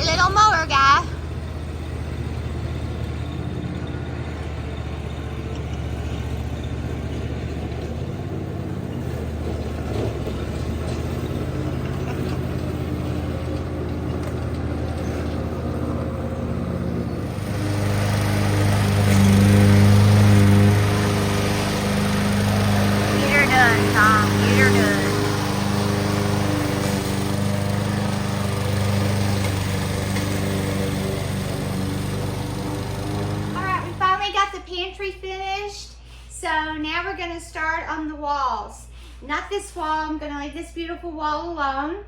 that little mower guy. Get her done, Tom. Get her done. Got the pantry finished, so now we're going to start on the walls. Not this wall, I'm going to leave this beautiful wall alone,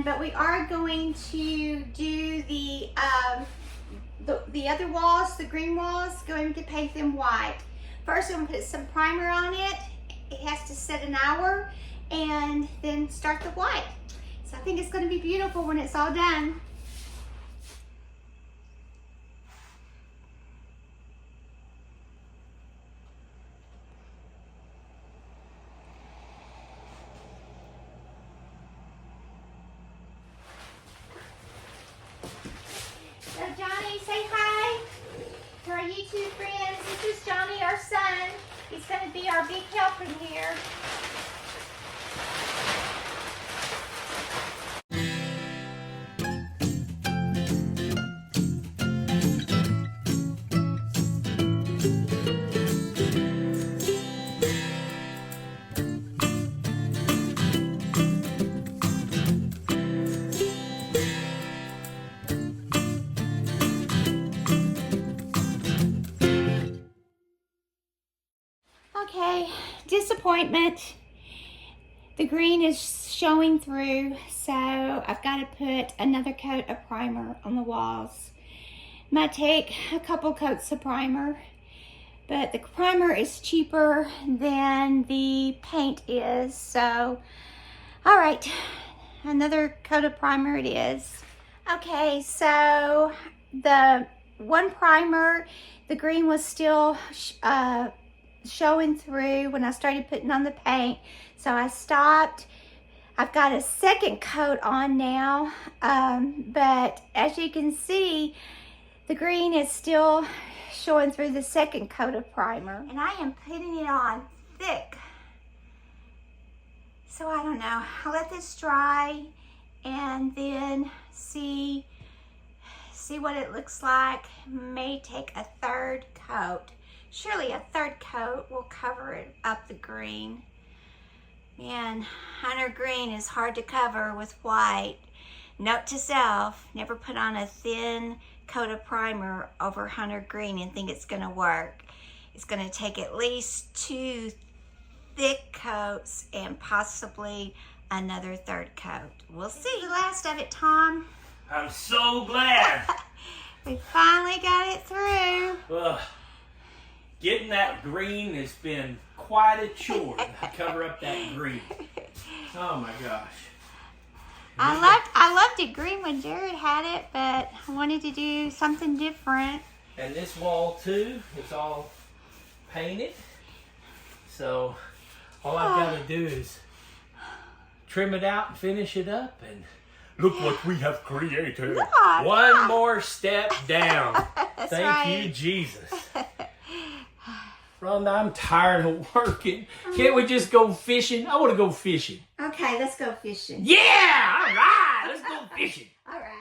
but we are going to do the other walls, the green walls, going to paint them white. First I'm going to put some primer on it. It has to set an hour, and then start the white. So I think it's going to be beautiful when it's all done. So Johnny, say hi to our YouTube friends. This is Johnny, our son. He's going to be our big helper here. Okay, disappointment. The green is showing through, so I've got to put another coat of primer on the walls. Might take a couple coats of primer, but the primer is cheaper than the paint is, so all right, another coat of primer it is. Okay, so the one primer, the green was still showing through when I started putting on the paint, so I stopped. I've got a second coat on now, but as you can see, the green is still showing through the second coat of primer, and I am putting it on thick. So I don't know, I'll let this dry and then see what it looks like. May take a third coat. Surely a third coat will cover it up, the green. Man, hunter green is hard to cover with white. Note to self, never put on a thin coat of primer over hunter green and think it's gonna work. It's gonna take at least 2 thick coats and possibly another third coat. We'll see. The last of it, Tom. I'm so glad. We finally got it through. Ugh. Getting that green has been quite a chore to cover up that green. Oh my gosh. I loved it green when Jared had it, but I wanted to do something different. And this wall too, it's all painted. So all I've got to do is trim it out and finish it up, and look what we have created. Yeah, One more step down. That's Thank right. you, Jesus. Rhonda, I'm tired of working. Can't we just go fishing? I want to go fishing. Okay, let's go fishing. Yeah, all right, let's go fishing. All right.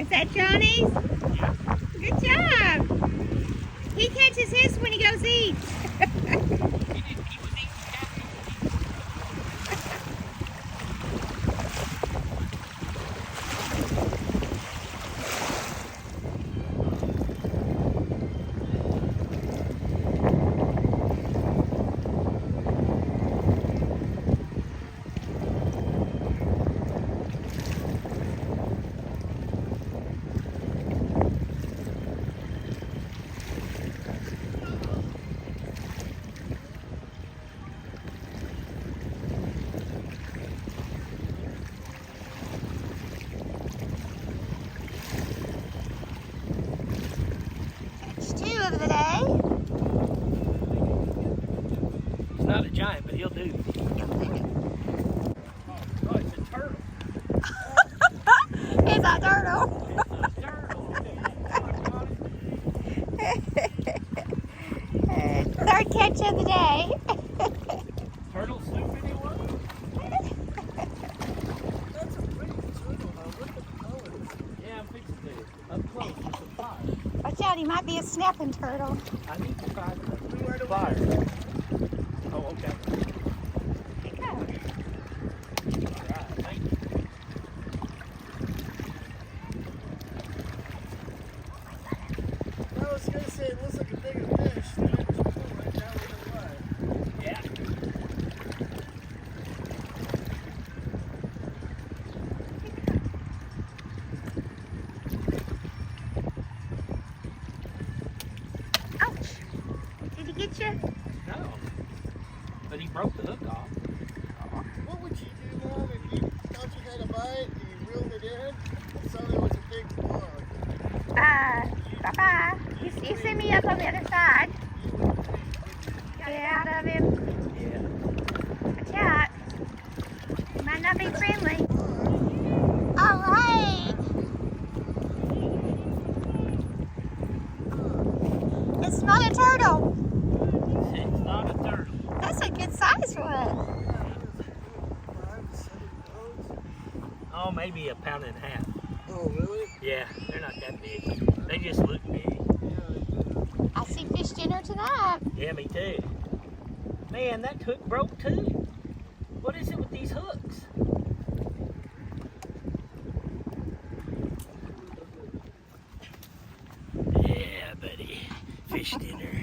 Is that Johnny's? Good job. He catches his when he goes eat. Two of the day. He's not a giant, but he'll do. Oh, it's a turtle. It's a turtle. Third catch of the day. Turtle soup, anyone? That's a pretty turtle, though. Look at the colors. Yeah, I'm fixing to. Up close, it's a fire. Watch out, he might be a snapping turtle. I need to find the fire. Oh, okay. There you go. All right, thank you. I was going to say, it looks like a bigger fish. Yeah. Ouch. Did he get you? No. But he broke the hook off. What would you do, Mom, if you thought you had a bite and you reeled it in and saw there was a big bug? Bye-bye. You see me up on the other side. Get out of him. Yeah. Watch out. He might not be friendly. All right. It's not a turtle. It's not a turtle. That's a good size one. Oh, maybe a pound and a half. Oh, really? Yeah, they're not that big. They just look big. I see fish dinner tonight. Yeah, me too. Man, that hook broke too. What is it with these hooks? Yeah, buddy. Fish dinner.